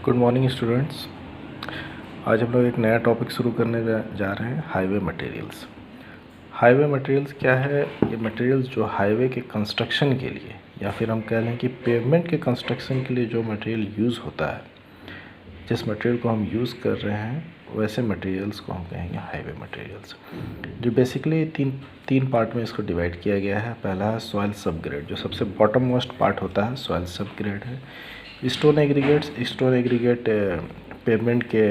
Good morning students. आज हम लोग एक नया टॉपिक शुरू करने जा रहे हैं, हाईवे मटेरियल्स। हाईवे मटेरियल्स क्या है? ये मटेरियल्स जो हाईवे के कंस्ट्रक्शन के लिए या फिर हम कह लें कि पेवमेंट के कंस्ट्रक्शन के लिए जो मटेरियल यूज़ होता है, जिस मटेरियल को हम यूज़ कर रहे हैं वैसे मटेरियल्स को हम कहेंगे हाईवे मटेरियल्स। जो बेसिकली तीन पार्ट में इसको डिवाइड किया गया है। पहला है सॉइल सबग्रेड, जो सबसे बॉटम मोस्ट पार्ट होता है सॉइल सबग्रेड है। स्टोन एग्रीगेट पेवमेंट के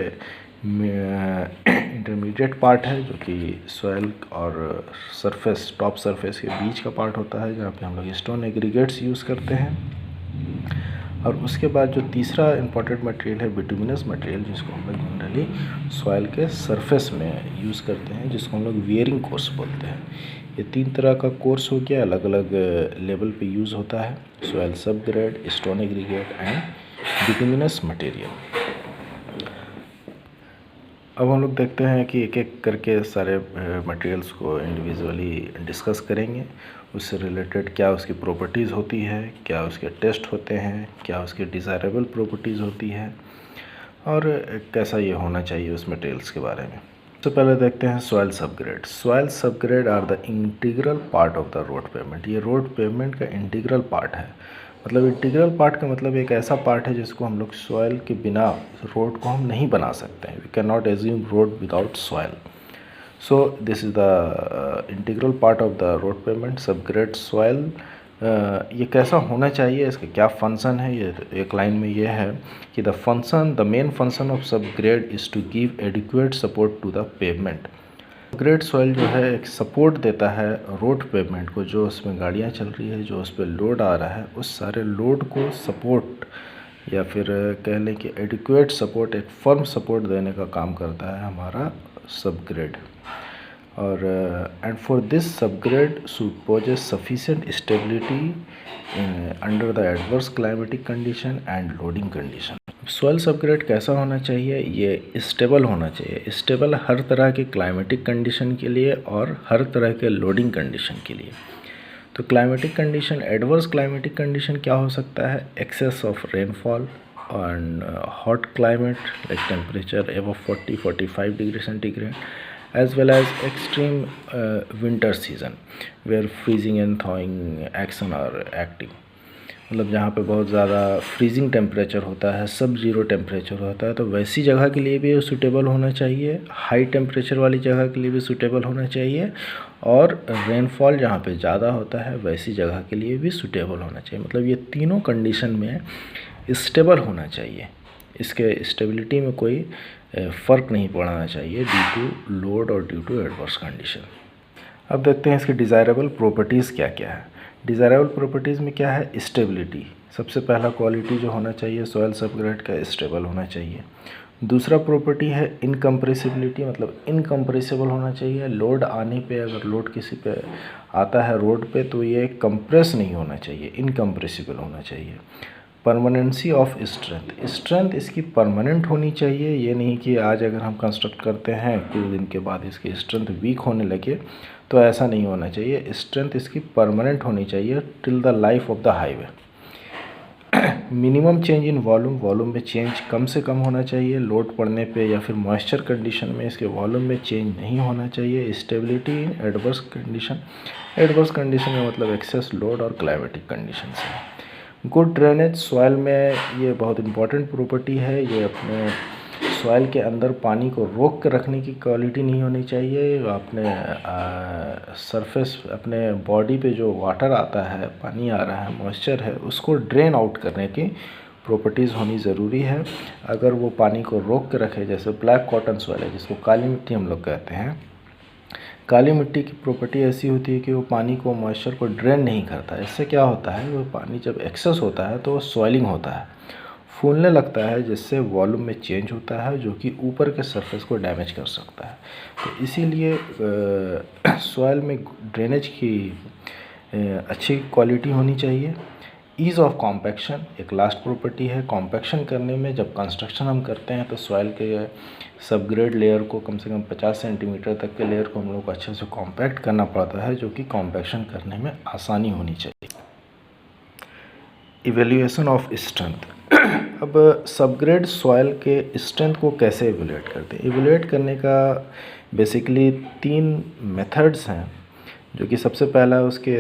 इंटरमीडिएट पार्ट है, जो कि सॉइल और सरफेस, टॉप सरफेस के बीच का पार्ट होता है, जहाँ पे हम लोग स्टोन एग्रीगेट्स यूज़ करते हैं। और उसके बाद जो तीसरा इंपॉर्टेंट मटेरियल है बिटुमिनस मटेरियल, जिसको हम लोग जनरली सॉइल के सरफेस में यूज़ करते हैं, जिसको हम लोग वियरिंग कोर्स बोलते हैं। ये तीन तरह का कोर्स हो गया, अलग अलग लेवल पे यूज़ होता है, soil subgrade, stone aggregate and bituminous material. अब हम लोग देखते हैं कि एक एक करके सारे मटेरियल्स को इंडिविजुअली डिस्कस करेंगे। उससे रिलेटेड क्या उसकी प्रॉपर्टीज़ होती है, क्या उसके टेस्ट होते हैं, क्या उसकी डिज़ायरेबल प्रॉपर्टीज़ होती है, और कैसा ये होना चाहिए उस मटेरियल्स के बारे में। सबसे पहले देखते हैं soil subgrade. Soil subgrade are the integral part of the road pavement. ये रोड पेवमेंट का इंटीग्रल पार्ट है। मतलब इंटीग्रल पार्ट का मतलब एक ऐसा पार्ट है जिसको हम लोग सॉइल के बिना रोड को हम नहीं बना सकते हैं। We can not assume road without soil. So this is the integral part of the road pavement, subgrade soil. ये कैसा होना चाहिए, इसका क्या फंक्शन है, ये एक लाइन में ये है कि the main function of subgrade is to give adequate support to the pavement. Grade soil जो है एक सपोर्ट देता है रोड पेवमेंट को, जो उसमें गाड़ियाँ चल रही है, जो उस पर लोड आ रहा है, उस सारे लोड को सपोर्ट या फिर कह लें कि एडिक्वेट सपोर्ट, एक फर्म सपोर्ट देने का काम करता है हमारा सबग्रेड। और and for this subgrade should possess sufficient stability under the adverse climatic condition and loading condition. Soil subgrade कैसा होना चाहिए? ये स्टेबल होना चाहिए। स्टेबल हर तरह के क्लाइमेटिक कंडीशन के लिए और हर तरह के लोडिंग कंडीशन के लिए। तो climatic condition, adverse climatic condition क्या हो सकता है? Excess of rainfall and hot climate like temperature above 40-45 degree centigrade, as well as extreme winter season where freezing and thawing action are active। मतलब जहाँ पे बहुत ज़्यादा फ्रीजिंग टेम्परेचर होता है, सब जीरो टेम्परेचर होता है, तो वैसी जगह के लिए भी सूटेबल होना चाहिए। हाई टेम्परेचर वाली जगह के लिए भी सूटेबल होना चाहिए, और रेनफॉल जहाँ पे ज़्यादा होता है वैसी जगह के लिए भी सूटेबल होना चाहिए। मतलब ये तीनों कंडीशन में स्टेबल होना चाहिए। इसके स्टेबिलिटी में कोई फ़र्क नहीं पड़ना चाहिए ड्यू टू लोड और ड्यू टू एडवर्स कंडीशन। अब देखते हैं इसकी डिज़ायरेबल प्रॉपर्टीज़ क्या क्या है। डिज़ायरेबल प्रॉपर्टीज़ में क्या है? स्टेबिलिटी। सबसे पहला क्वालिटी जो होना चाहिए सॉइल सबग्रेड का, स्टेबल होना चाहिए। दूसरा प्रॉपर्टी है इनकम्प्रेसिबिलिटी, मतलब इनकम्प्रेसिबल होना चाहिए। लोड आने पे, अगर लोड किसी पे आता है रोड पे, तो ये कंप्रेस नहीं होना चाहिए, इनकम्प्रेसिबल होना चाहिए। परमानेंसी ऑफ स्ट्रेंथ, स्ट्रेंथ इसकी परमानेंट होनी चाहिए। ये नहीं कि आज अगर हम कंस्ट्रक्ट करते हैं कुछ दिन के बाद इसकी स्ट्रेंथ वीक होने लगे, तो ऐसा नहीं होना चाहिए। स्ट्रेंथ इसकी परमानेंट होनी चाहिए till the life of the highway. Minimum change in volume, volume में चेंज कम से कम होना चाहिए। लोड पड़ने पे या फिर मॉइस्चर कंडीशन में इसके वॉल्यूम में चेंज नहीं होना चाहिए। Stability in adverse condition, adverse condition में मतलब एक्सेस लोड और क्लाइमेटिक कंडीशन से। गुड ड्रेनेज, सॉइल में ये बहुत इंपॉर्टेंट प्रॉपर्टी है। ये अपने सॉइल के अंदर पानी को रोक कर रखने की क्वालिटी नहीं होनी चाहिए। अपने सरफेस, अपने बॉडी पे जो वाटर आता है, पानी आ रहा है, मॉइस्चर है, उसको ड्रेन आउट करने की प्रॉपर्टीज़ होनी ज़रूरी है। अगर वो पानी को रोक के रखे, जैसे ब्लैक कॉटन सॉइल है जिसको काली मिट्टी हम लोग कहते हैं, काली मिट्टी की प्रॉपर्टी ऐसी होती है कि वो पानी को, मॉइस्चर को ड्रेन नहीं करता है। इससे क्या होता है, वो पानी जब एक्सेस होता है तो वो सॉइलिंग होता है, फूलने लगता है, जिससे वॉल्यूम में चेंज होता है, जो कि ऊपर के सरफेस को डैमेज कर सकता है। तो इसीलिए सॉइल में ड्रेनेज की अच्छी क्वालिटी होनी चाहिए। ईज़ ऑफ कॉम्पैक्शन एक लास्ट प्रॉपर्टी है। कॉम्पैक्शन करने में जब कंस्ट्रक्शन हम करते हैं तो सॉइल के सबग्रेड लेयर को, कम से कम 50 सेंटीमीटर तक के लेयर को हम लोग को अच्छे से कॉम्पैक्ट करना पड़ता है, जो कि कॉम्पैक्शन करने में आसानी होनी चाहिए। इवेल्युएशन ऑफ स्ट्रेंथ, अब सबग्रेड सॉइल के स्ट्रेंथ को कैसे इवेलुएट करते हैं? इवेलुएट करने का बेसिकली 3 मेथड्स हैं, जो कि सबसे पहला उसके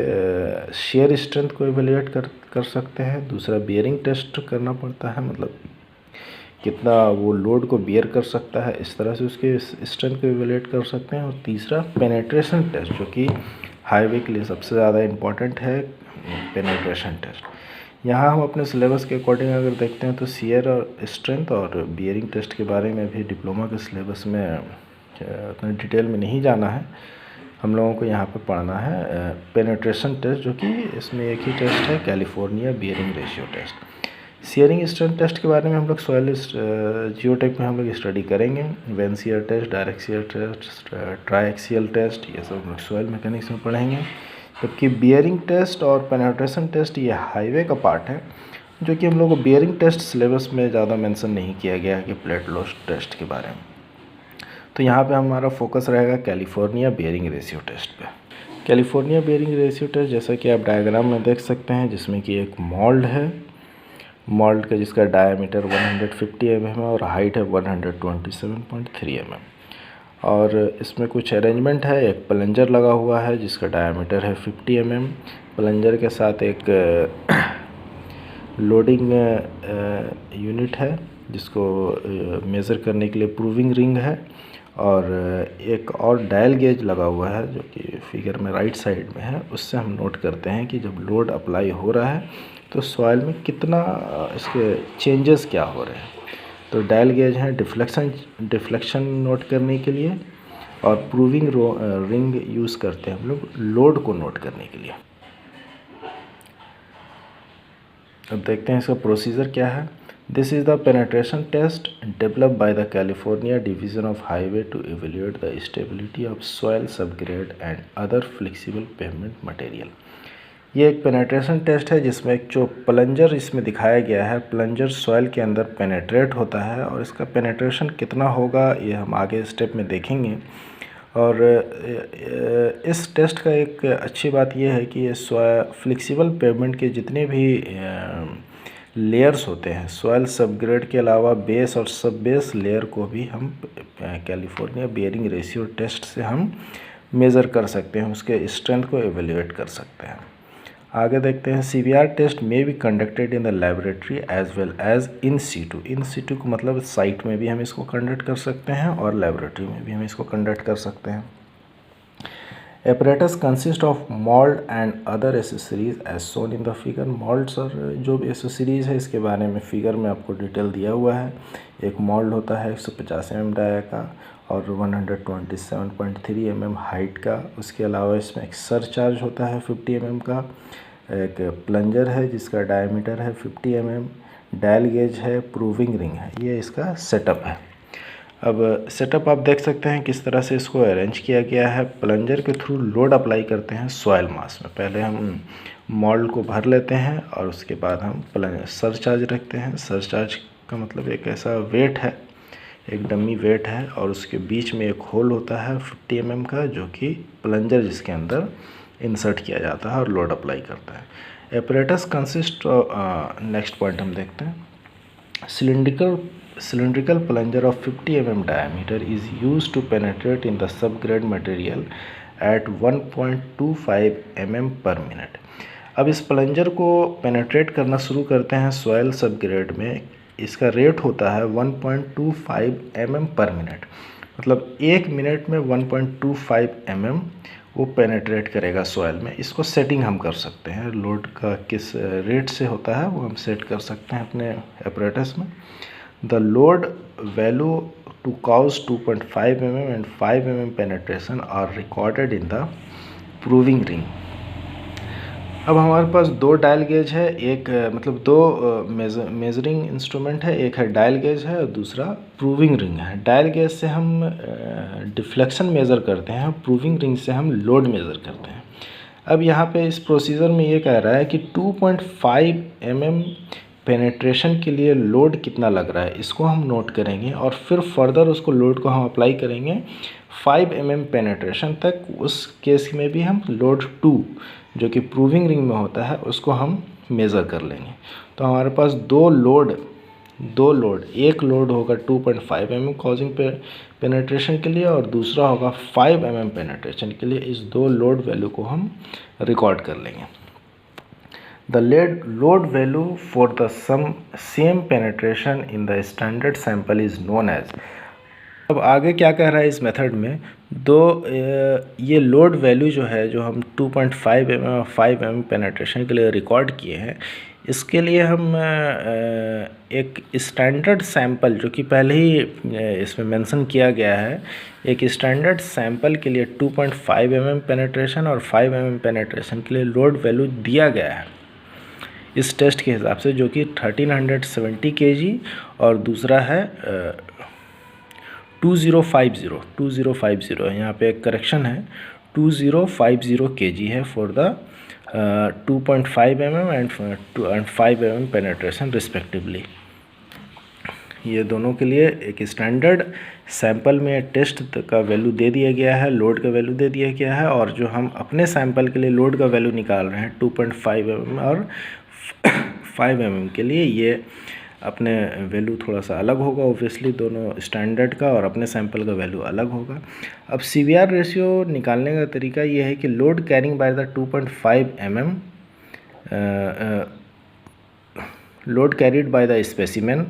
शेयर स्ट्रेंथ को इवेलुएट कर सकते हैं। दूसरा बियरिंग टेस्ट करना पड़ता है, मतलब कितना वो लोड को बियर कर सकता है, इस तरह से उसके स्ट्रेंथ को इवेलुएट कर सकते हैं। और तीसरा पेनेट्रेशन टेस्ट, जो कि हाईवे के लिए सबसे ज़्यादा इम्पॉर्टेंट है, पेनेट्रेशन टेस्ट। यहाँ हम अपने सिलेबस के अकॉर्डिंग अगर देखते हैं तो शियर और स्ट्रेंथ और बियरिंग टेस्ट के बारे में भी डिप्लोमा के सिलेबस में उतना डिटेल में नहीं जाना है। हम लोगों को यहाँ पे पढ़ना है पेनेट्रेशन टेस्ट, जो कि इसमें एक ही टेस्ट है, California bearing ratio test. Shearing strength test के बारे में हम लोग सॉइल जियोटेक में हम लोग स्टडी करेंगे। Vane shear test, direct shear test, triaxial test, ये सब हम लोग सॉइल मैकेनिक्स में पढ़ेंगे। जबकि बियरिंग टेस्ट और पेनेट्रेशन टेस्ट ये हाईवे का पार्ट है, जो कि हम लोग को बियरिंग टेस्ट सिलेबस में ज़्यादा मेंशन नहीं किया गया है कि प्लेट लॉस टेस्ट के बारे में। तो यहाँ पे हमारा फोकस रहेगा कैलिफोर्निया बियरिंग रेशियो टेस्ट पे। कैलिफोर्निया बियरिंग रेशियो टेस्ट जैसा कि आप डायग्राम में देख सकते हैं, जिसमें कि एक मोल्ड है, मोल्ड का जिसका डायमीटर 150 mm है और हाइट है 127.3 mm। और इसमें कुछ अरेंजमेंट है, एक प्लंजर लगा हुआ है जिसका डायमीटर है 50 mm। प्लंजर के साथ एक लोडिंग यूनिट है जिसको मेज़र करने के लिए प्रूविंग रिंग है, और एक और डायल गेज लगा हुआ है जो कि फिगर में राइट साइड में है। उससे हम नोट करते हैं कि जब लोड अप्लाई हो रहा है तो सॉइल में कितना इसके चेंजेस क्या हो रहे हैं। तो डायल गेज हैं डिफ्लेक्शन नोट करने के लिए, और प्रूविंग रिंग यूज़ करते हैं हम लोग लोड को नोट करने के लिए। अब देखते हैं इसका प्रोसीजर क्या है। This is the penetration test developed by the California Division of Highway to evaluate the stability of soil subgrade and other flexible pavement material। ये एक पेनेट्रेशन टेस्ट है जिसमें एक जो प्लंजर इसमें दिखाया गया है, प्लंजर सॉइल के अंदर पेनेट्रेट होता है, और इसका पेनेट्रेशन कितना होगा ये हम आगे स्टेप में देखेंगे। और इस टेस्ट का एक अच्छी बात यह है कि ये फ्लेक्सिबल पेवमेंट के जितने भी लेयर्स होते हैं, सॉइल सबग्रेड के अलावा बेस और सब बेस लेयर को भी हम कैलिफोर्निया बियरिंग रेशियो टेस्ट से हम मेज़र कर सकते हैं, उसके स्ट्रेंथ को एवेल्यूएट कर सकते हैं। आगे देखते हैं, CBR टेस्ट में be conducted in the laboratory as well as in situ. In situ को मतलब साइट में भी हम इसको कंडक्ट कर सकते हैं और लेबोरेटरी में भी हम इसको कंडक्ट कर सकते हैं। Apparatus consist of mold and other accessories as shown in the figure। molds और जो भी एसेसरीज है इसके बारे में फिगर में आपको डिटेल दिया हुआ है। एक मोल्ड होता है 150 mm डाया का और 127.3 mm हाइट का। उसके अलावा इसमें एक सरचार्ज होता है 50 mm का, एक प्लंजर है जिसका डायमीटर है 50 mm, डायल गेज है, प्रूविंग रिंग है। ये इसका सेटअप है। अब सेटअप आप देख सकते हैं किस तरह से इसको अरेंज किया गया है। प्लंजर के थ्रू लोड अप्लाई करते हैं सॉइल मास में। पहले हम मोल्ड को भर लेते हैं और उसके बाद हम सरचार्ज रखते हैं। सरचार्ज का मतलब एक ऐसा वेट है, एक डमी वेट है, और उसके बीच में एक होल होता है 50 mm का, जो कि प्लंजर जिसके अंदर इंसर्ट किया जाता है और लोड अप्लाई करता है। एपरेटस कंसिस्ट नेक्स्ट पॉइंट हम देखते हैं। Cylindrical plunger of 50 mm diameter is used to penetrate in the subgrade material at 1.25 mm per minute। अब इस प्लंजर को पेनेट्रेट करना शुरू करते हैं सॉइल सबग्रेड में। इसका रेट होता है 1.25 mm पर मिनट, मतलब 1 मिनट में 1.25 mm वो पेनेट्रेट करेगा सॉइल में। इसको सेटिंग हम कर सकते हैं, लोड का किस रेट से होता है वो हम सेट कर सकते हैं अपने एपरेटस में। The load value to cause 2.5 mm and 5 mm penetration are recorded in the proving ring। अब हमारे पास दो डायल गेज है, एक मतलब दो मेजरिंग इंस्ट्रूमेंट है, एक है डायल गेज है और दूसरा प्रूविंग रिंग है। डायल गेज से हम डिफ्लेक्शन मेज़र करते हैं, प्रूविंग रिंग से हम लोड मेज़र करते हैं। अब यहाँ पे इस प्रोसीजर में ये कह रहा है कि 2.5 mm पेनेट्रेशन के लिए लोड कितना लग रहा है, इसको हम नोट करेंगे और फिर फर्दर उसको लोड को हम अप्लाई करेंगे 5 mm पेनेट्रेशन तक। उस केस में भी हम लोड 2 जो कि प्रूविंग रिंग में होता है उसको हम मेज़र कर लेंगे। तो हमारे पास दो लोड दो लोड, एक लोड होगा 2.5 mm कॉजिंग पेनेट्रेशन के लिए और दूसरा होगा 5 mm पेनेट्रेशन के लिए। इस दो लोड वैल्यू को हम रिकॉर्ड कर लेंगे। The load value for the same penetration in the standard sample is known as. अब आगे क्या कह रहा है इस मेथड में, ये लोड वैल्यू जो है, जो हम 2.5 mm और 5 mm पेनेट्रेशन के लिए रिकॉर्ड किए हैं, इसके लिए हम एक स्टैंडर्ड सैंपल, जो कि पहले ही इसमें मेंशन किया गया है, एक स्टैंडर्ड सैंपल के लिए 2.5 mm पेनेट्रेशन और 5 mm पेनेट्रेशन के लिए लोड वैल्यू दिया गया है इस टेस्ट के हिसाब से, जो कि 1370 kg और दूसरा है 2050 यहाँ पे एक करेक्शन है, 2050 kg है for the 2.5 mm and 5 mm penetration respectively. ये दोनों के लिए एक स्टैंडर्ड सैंपल में टेस्ट का वैल्यू दे दिया गया है, लोड का वैल्यू दे दिया गया है, और जो हम अपने सैंपल के लिए लोड का वैल्यू निकाल रहे हैं 2.5 mm और 5 mm के लिए, ये अपने वैल्यू थोड़ा सा अलग होगा ओब्वियसली, दोनों स्टैंडर्ड का और अपने सैंपल का वैल्यू अलग होगा। अब CVR रेशियो निकालने का तरीका ये है कि load carrying by the 2.5 mm load carried by the specimen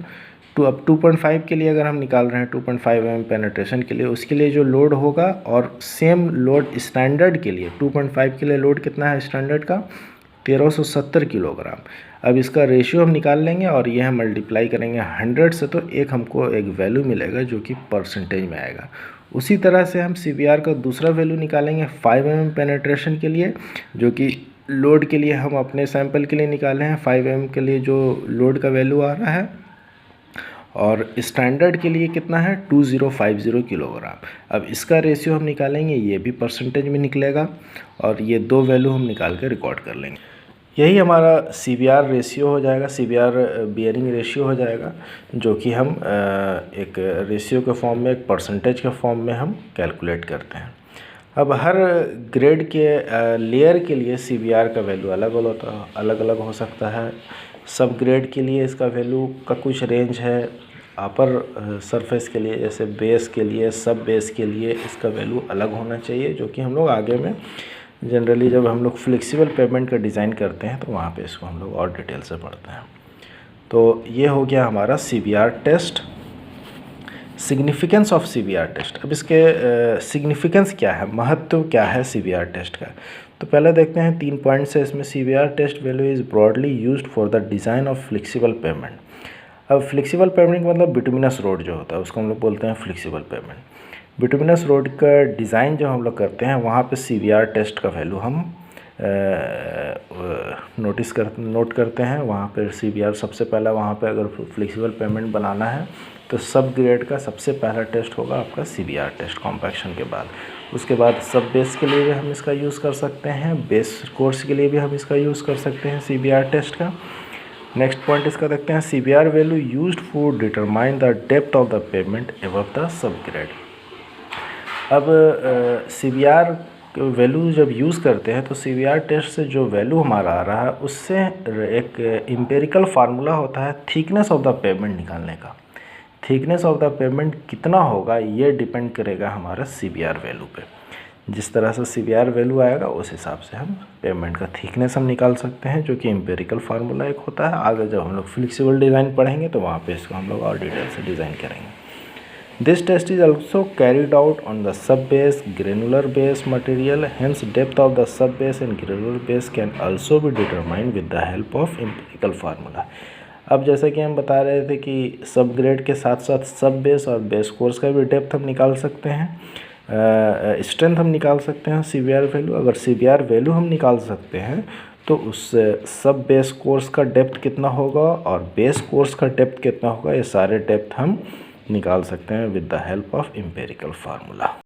अब 2.5 के लिए अगर हम निकाल रहे हैं 2.5 mm पेनेट्रेशन के लिए, उसके लिए जो लोड होगा, और सेम लोड स्टैंडर्ड के लिए 2.5 के लिए लोड कितना है स्टैंडर्ड का, 1370 किलोग्राम। अब इसका रेशियो हम निकाल लेंगे और ये हम मल्टीप्लाई करेंगे 100 से, तो हमको एक वैल्यू मिलेगा जो कि परसेंटेज में आएगा। उसी तरह से हम CVR का दूसरा वैल्यू निकालेंगे 5 mm पेनेट्रेशन के लिए, जो कि लोड के लिए हम अपने सैंपल के लिए निकाले हैं, 5 mm के लिए जो लोड का वैल्यू आ रहा है, और स्टैंडर्ड के लिए कितना है 2050 किलोग्राम। अब इसका रेशियो हम निकालेंगे, ये भी परसेंटेज में निकलेगा, और ये दो वैल्यू हम निकाल के रिकॉर्ड कर लेंगे। यही हमारा CVR रेशियो हो जाएगा, CVR बियरिंग रेशियो हो जाएगा, जो कि हम एक रेशियो के फॉर्म में, एक परसेंटेज के फॉर्म में हम कैलकुलेट करते हैं। अब हर ग्रेड के लेयर के लिए CVR का वैल्यू अलग अलग हो सकता है। सब ग्रेड के लिए इसका वैल्यू का कुछ रेंज है। अपर सरफेस के लिए, जैसे बेस के लिए, सब बेस के लिए इसका वैल्यू अलग होना चाहिए, जो कि हम लोग आगे में जनरली जब हम लोग फ्लेक्सिबल पेमेंट का डिज़ाइन करते हैं तो वहाँ पे इसको हम लोग और डिटेल से पढ़ते हैं। तो ये हो गया हमारा CVR test. Significance of CVR test. अब इसके सिग्निफिकेंस क्या है, महत्व क्या है CVR टेस्ट का, तो पहले देखते हैं 3 पॉइंट्स है इसमें। CVR test value is broadly used for the design of flexible pavement. अब फ्लेक्सिबल पेमेंट का मतलब बिटुमिनस रोड जो होता है उसको हम लोग बोलते हैं फ्लेक्सिबल पेमेंट। बिटुमिनस रोड का डिज़ाइन जब हम लोग करते हैं वहाँ पे CVR टेस्ट का वैल्यू हम नोट करते हैं। वहाँ पर CVR सबसे पहला, वहाँ पे अगर फ्लेक्सिबल पेमेंट बनाना है तो सब ग्रेड का सबसे पहला टेस्ट होगा आपका CVR टेस्ट कॉम्पैक्शन के बाद। उसके बाद सब बेस के लिए भी हम इसका यूज़ कर सकते हैं, बेस कोर्स के लिए भी हम इसका यूज़ कर सकते हैं CVR टेस्ट का। नेक्स्ट पॉइंट इसका देखते हैं, CVR value used for determine the depth of the payment above the sub grade. अब CVR वैल्यू जब यूज़ करते हैं तो CVR टेस्ट से जो वैल्यू हमारा आ रहा है उससे एक एम्पेरिकल फार्मूला होता है थिकनेस ऑफ द पेमेंट निकालने का। थिकनेस ऑफ द पेमेंट कितना होगा ये डिपेंड करेगा हमारा CVR वैल्यू पे। जिस तरह से CVR वैल्यू आएगा उस हिसाब से हम पेमेंट का थिकनेस हम निकाल सकते हैं, जो कि एम्पेरिकल फार्मूला एक होता है। आगे जब हम लोग फ्लेक्सिबल डिज़ाइन पढ़ेंगे तो वहाँ पे इसको हम लोग और डिटेल से डिज़ाइन करेंगे। This test is also carried out on the sub base granular base material, hence depth of the sub base and granular base can also be determined with the help of empirical formula. अब जैसे कि हम बता रहे थे कि सब grade के साथ साथ सब बेस और बेस कोर्स का भी डेप्थ हम निकाल सकते हैं, स्ट्रेंथ हम निकाल सकते हैं CVR वैल्यू। अगर CVR वैल्यू हम निकाल सकते हैं तो उस सब बेस कोर्स का डेप्थ कितना होगा और बेस कोर्स का डेप्थ कितना होगा, ये सारे डेप्थ हम निकाल सकते हैं with the help of empirical formula.